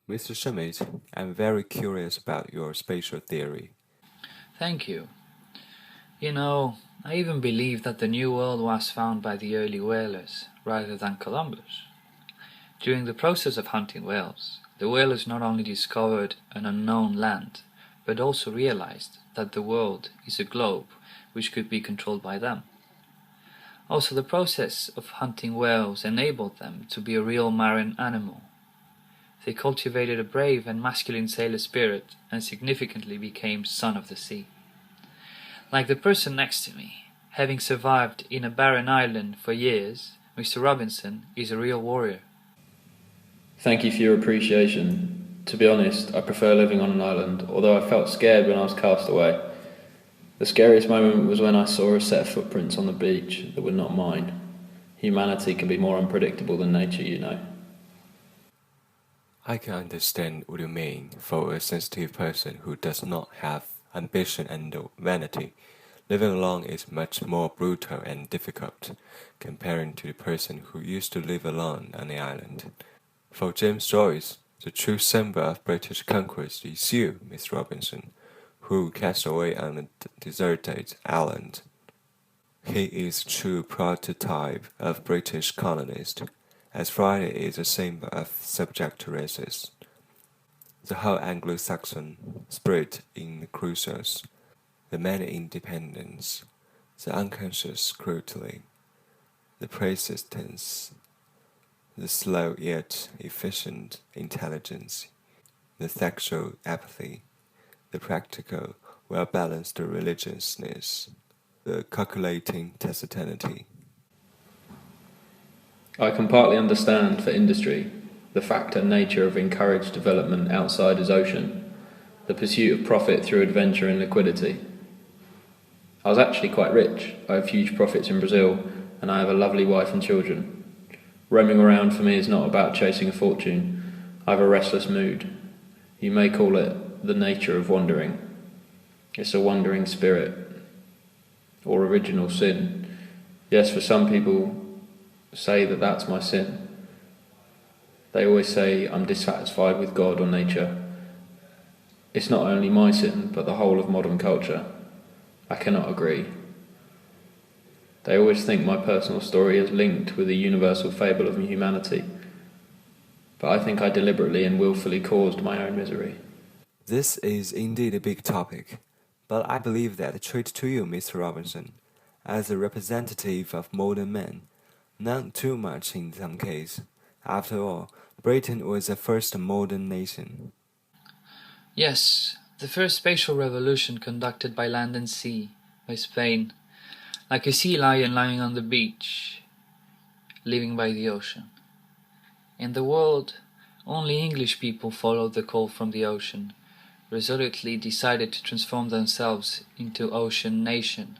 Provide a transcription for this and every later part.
Mr. Schimitt, I'm very curious about your spatial theory. Thank you. I even believe that the New World was found by the early whalers rather than Columbus. During the process of hunting whales, the whalers not only discovered an unknown land, but also realized that the world is a globe which could be controlled by them. Also, the process of hunting whales enabled them to be a real marine animal. They cultivated a brave and masculine sailor spirit and significantly became son of the sea. Like the person next to me, having survived in a barren island for years, Mr. Robinson is a real warrior. Thank you for your appreciation. To be honest, I prefer living on an island, although I felt scared when I was cast away. The scariest moment was when I saw a set of footprints on the beach that were not mine. Humanity can be more unpredictable than nature, you know. I can understand what you mean for a sensitive person who does not have ambition and vanity. Living alone is much more brutal and difficult comparing to the person who used to live alone on the island. For James Joyce, the true symbol of British conquest is you, Miss Robinson, who cast away on a deserted island. He is a true prototype of British colonist, as Friday is a symbol of subject races. The whole Anglo-Saxon spirit in the Crusoes, the many independence, the unconscious cruelty, the persistence, the slow yet efficient intelligence, the sexual apathy, the practical, well-balanced religiousness, the calculating taciturnity. I can partly understand, for industry, the fact and nature of encouraged development outside his ocean, the pursuit of profit through adventure and liquidity. I was actually quite rich. I have huge profits in Brazil, and I have a lovely wife and children. Roaming around for me is not about chasing a fortune. I have a restless mood. You may call it the nature of wandering. It's a wandering spirit, or original sin. Yes, for some people say that that's my sin. They always say I'm dissatisfied with God or nature. It's not only my sin, but the whole of modern culture. I cannot agree. They always think my personal story is linked with the universal fable of humanity, but I think I deliberately and willfully caused my own misery. This is indeed a big topic, but I believe that trait to you, Mr. Robinson, as a representative of modern men, not too much in some case. After all, Britain was the first modern nation. Yes, the first spatial revolution conducted by land and sea, by Spain, like a sea lion lying on the beach, living by the ocean. In the world, only English people followed the call from the ocean, resolutely decided to transform themselves into ocean nation.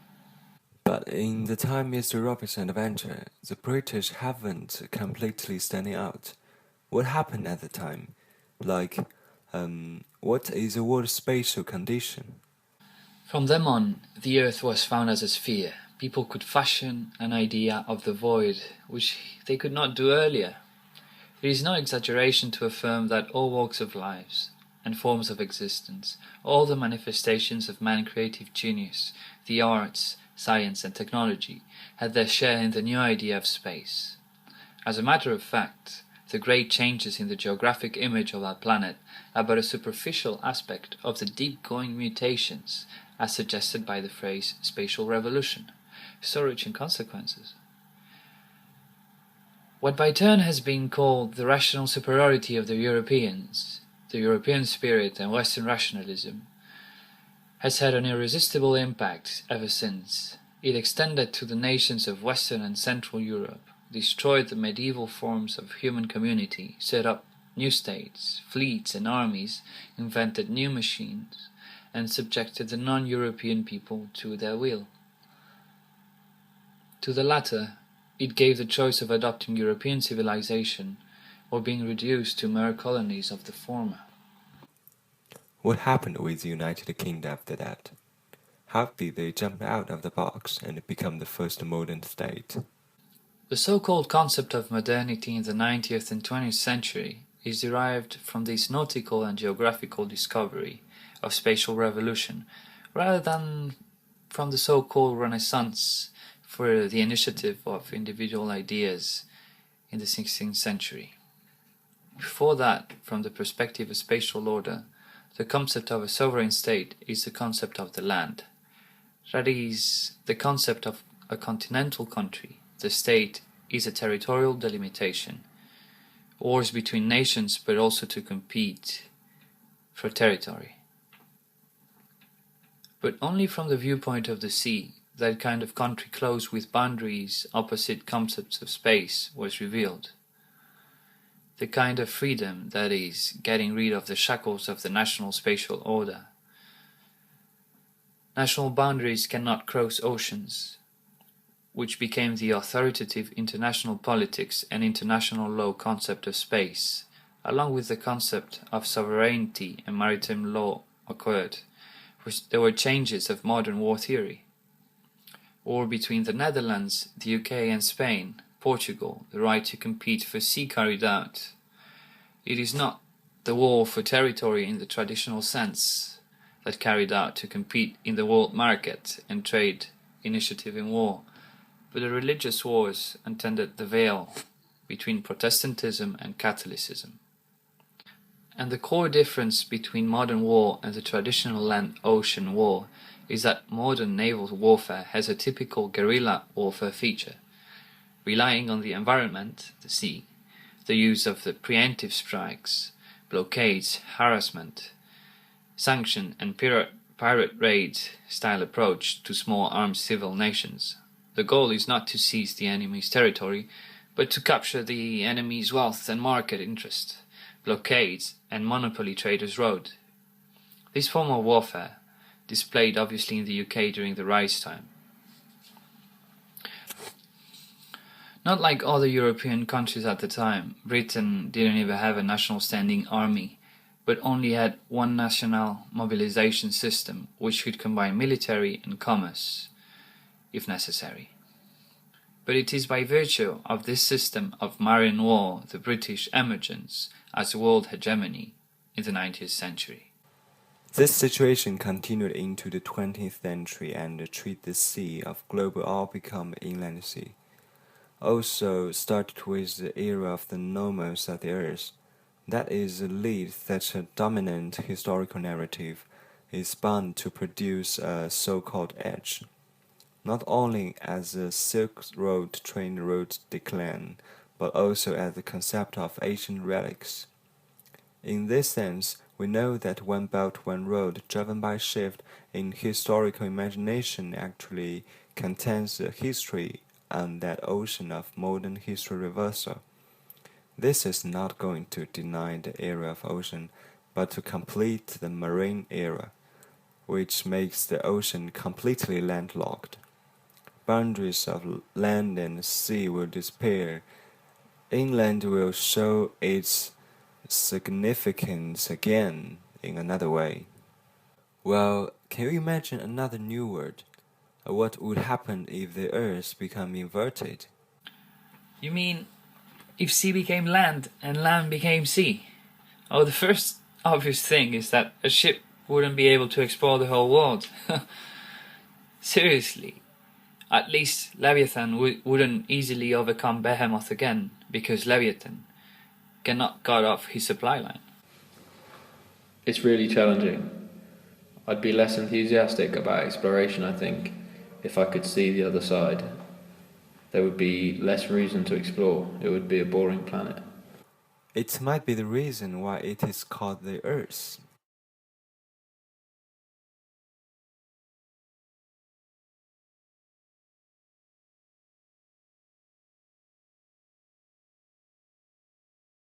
But in the time Mr. Robinson adventure, the British haven't completely standing out. What happened at the time? Like, what is the world's spatial condition? From them on, the earth was found as a sphere. People could fashion an idea of the void, which they could not do earlier. It is no exaggeration to affirm that all walks of lives and forms of existence, all the manifestations of man's creative genius, the arts, science and technology, had their share in the new idea of space. As a matter of fact, the great changes in the geographic image of our planet are but a superficial aspect of the deep-going mutations as suggested by the phrase spatial revolution, so rich in consequences. What by turn has been called the rational superiority of the Europeans, the European spirit and Western rationalism, has had an irresistible impact ever since. It extended to the nations of Western and Central Europe, destroyed the medieval forms of human community, set up new states, fleets and armies, invented new machines, and subjected the non-European people to their will. To the latter, it gave the choice of adopting European civilization or being reduced to mere colonies of the former. What happened with the United Kingdom after that? How did they jump out of the box and become the first modern state? The so-called concept of modernity in the 19th and 20th century is derived from this nautical and geographical discovery of spatial revolution, rather than from the so-called Renaissance for the initiative of individual ideas in the 16th century. Before that, from the perspective of spatial order, the concept of a sovereign state is the concept of the land. That is, the concept of a continental country. The state is a territorial delimitation, wars between nations, but also to compete for territory. But only from the viewpoint of the sea, that kind of country close with boundaries opposite concepts of space was revealed. The kind of freedom, that is, getting rid of the shackles of the national spatial order. National boundaries cannot cross oceans, which became the authoritative international politics and international law concept of space, along with the concept of sovereignty and maritime law occurred. There were changes of modern war theory. War between the Netherlands, the UK and Spain, Portugal, the right to compete for sea carried out. It is not the war for territory in the traditional sense that carried out to compete in the world market and trade initiative in war, but the religious wars intended the veil between Protestantism and Catholicism. And the core difference between modern war and the traditional land-ocean war is that modern naval warfare has a typical guerrilla warfare feature, relying on the environment, the sea, the use of the preemptive strikes, blockades, harassment, sanction and pirate raid style approach to small armed civil nations. The goal is not to seize the enemy's territory, but to capture the enemy's wealth and market interest, blockades and monopoly traders' road. This form of warfare, displayed obviously in the UK during the Rise time. Not like other European countries at the time, Britain didn't even have a national standing army, but only had one national mobilization system which could combine military and commerce, if necessary. But it is by virtue of this system of marine war the British emergence as world hegemony in the 19th century. This situation continued into the 20th century and treated the sea of global all become inland sea. Also started with the era of the nomos of the earth. That is, lead such a dominant historical narrative is bound to produce a so-called edge. Not only as the Silk Road trade route decline, but also as the concept of ancient relics. In this sense, we know that One Belt, One Road, driven by shift in historical imagination, actually contains the history and that ocean of modern history reversal. This is not going to deny the era of ocean, but to complete the marine era, which makes the ocean completely landlocked. Boundaries of land and sea will disappear. Inland will show its significance again in another way. Well, can you imagine another new world? What would happen if the earth became inverted? You mean if sea became land and land became sea? Oh, the first obvious thing is that a ship wouldn't be able to explore the whole world. Seriously. At least Leviathan wouldn't easily overcome Behemoth again, because Leviathan cannot cut off his supply line. It's really challenging. I'd be less enthusiastic about exploration, I think, if I could see the other side. There would be less reason to explore. It would be a boring planet. It might be the reason why it is called the Earth.